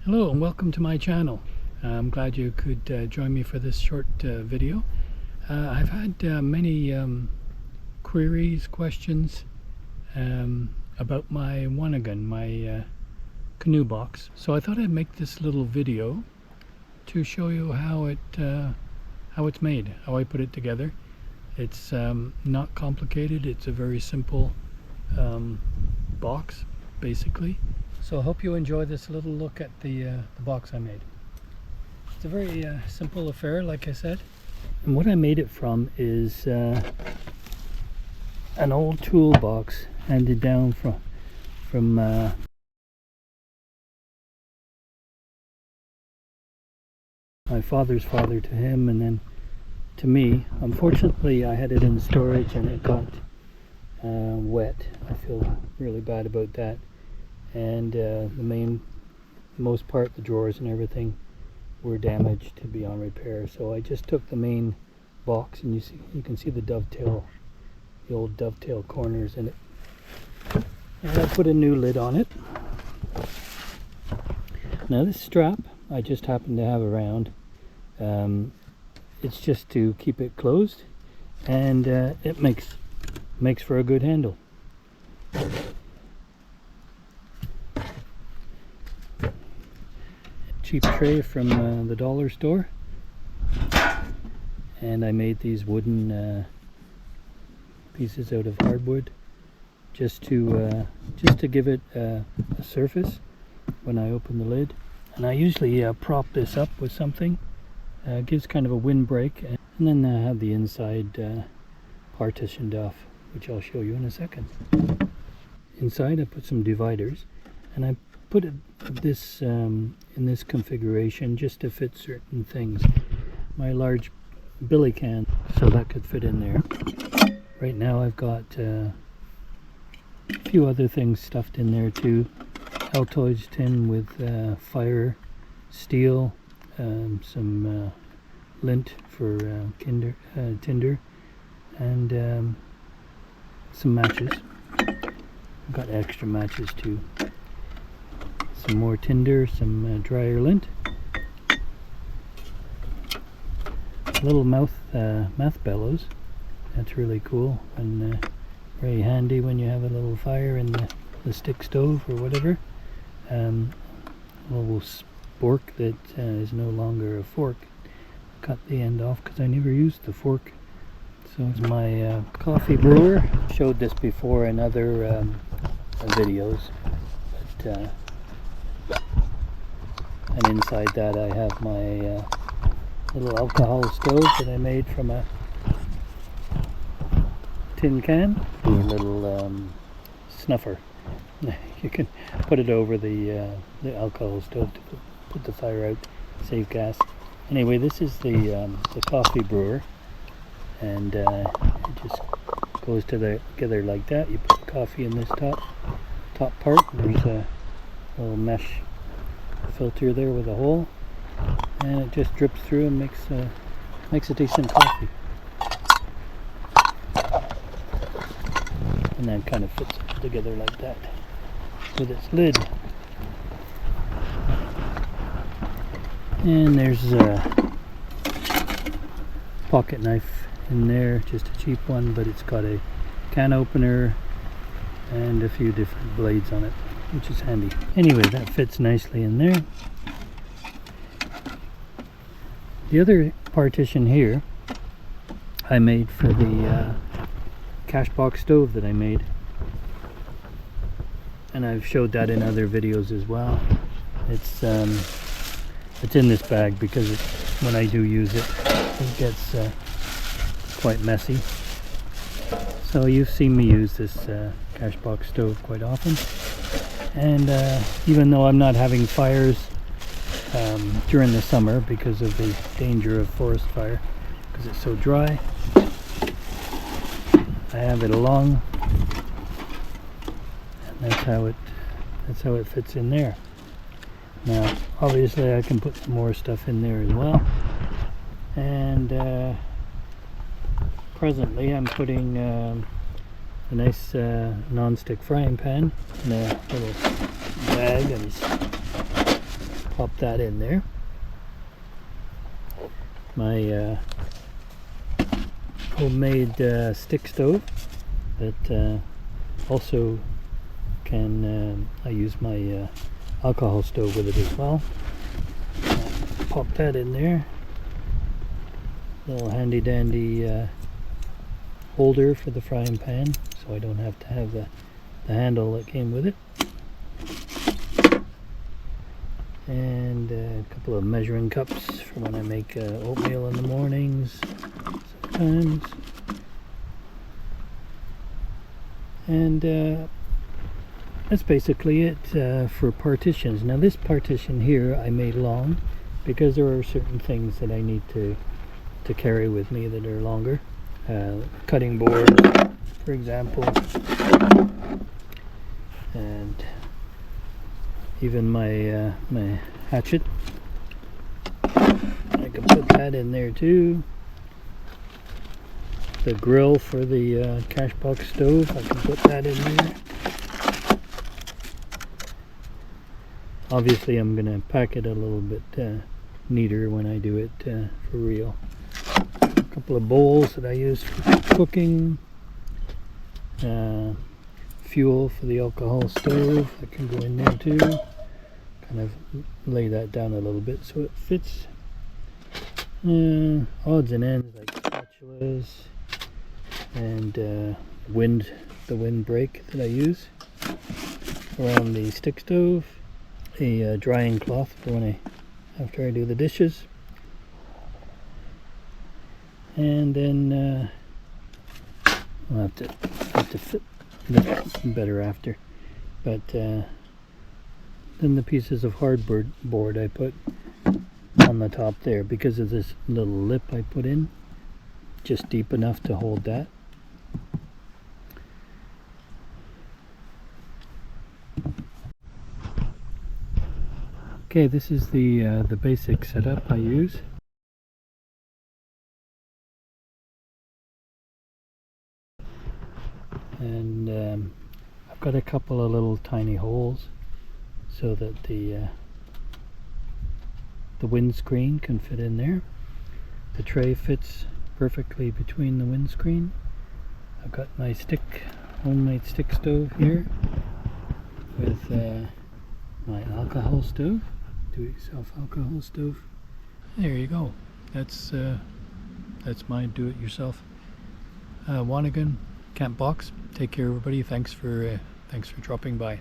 Hello and welcome to my channel. I'm glad you could join me for this short video. I've had many queries, questions about my Wanigan, my canoe box. So I thought I'd make this little video to show you how it's made, how I put it together. It's not complicated. It's a very simple box, basically. So I hope you enjoy this little look at the box I made. It's a very simple affair, like I said. And what I made it from is an old toolbox handed down from my father's father to him, and then to me. Unfortunately, I had it in storage and it got wet. I feel really bad about that. And most part, the drawers and everything were damaged, to be on repair. So I just took the main box, and you can see the old dovetail corners in it. And I put a new lid on it. Now this strap I just happen to have around. It's just to keep it closed, and it makes for a good handle. Cheap tray from the dollar store, and I made these wooden pieces out of hardwood just to give it a surface when I open the lid. And I usually prop this up with something. Gives kind of a windbreak, and then I have the inside partitioned off, which I'll show you in a second. Inside I put some dividers, and I put this in this configuration just to fit certain things. My large billy can, so that could fit in there. Right now I've got a few other things stuffed in there too. Altoids tin with fire, steel, some lint for tinder, and some matches. I've got extra matches too. Some more tinder, some dryer lint, little mouth bellows. That's really cool and very handy when you have a little fire in the stick stove or whatever. Little spork that is no longer a fork. Cut the end off because I never used the fork. So it's my coffee brewer. Showed this before in other videos, but and inside that I have my little alcohol stove that I made from a tin can. A little snuffer. You can put it over the alcohol stove to put the fire out, save gas. Anyway, this is the coffee brewer, and it just goes together like that. You put the coffee in this top part, and there's a little mesh filter there with a hole, and it just drips through and makes a decent coffee. And then kind of fits it together like that with its lid. And there's a pocket knife in there, just a cheap one, but it's got a can opener and a few different blades on it, which is handy. Anyway, that fits nicely in there. The other partition here I made for the cash box stove that I made, and I've showed that in other videos as well. It's in this bag because when I do use it, it gets quite messy. So you've seen me use this cash box stove quite often, and even though I'm not having fires during the summer because of the danger of forest fire, because it's so dry, I have it along, and that's how it fits in there. Now obviously I can put some more stuff in there as well, and presently I'm putting a nice non-stick frying pan in a little bag, and pop that in there. My homemade stick stove that also can, I use my alcohol stove with it as well. Pop that in there. Little handy dandy holder for the frying pan, so I don't have to have the handle that came with it. And a couple of measuring cups for when I make oatmeal in the mornings sometimes. And that's basically it for partitions. Now this partition here I made long because there are certain things that I need to carry with me that are longer. Cutting board, for example, and even my my hatchet. I can put that in there too. The grill for the cash box stove, I can put that in there. Obviously I'm going to pack it a little bit neater when I do it for real. A couple of bowls that I use for cooking. Fuel for the alcohol stove, that can go in there too. Kind of lay that down a little bit so it fits. Odds and ends like spatulas and the wind break that I use around the stick stove. A drying cloth for when after I do the dishes. And then I'll have to fit that better after. But then the pieces of hardboard I put on the top there because of this little lip I put in, just deep enough to hold that. Okay, this is the basic setup I use. And I've got a couple of little tiny holes so that the windscreen can fit in there. The tray fits perfectly between the windscreen. I've got my homemade stick stove here with my alcohol stove, do-it-yourself alcohol stove. There you go. That's my do-it-yourself Wanigan camp box. Take care, everybody. Thanks for dropping by.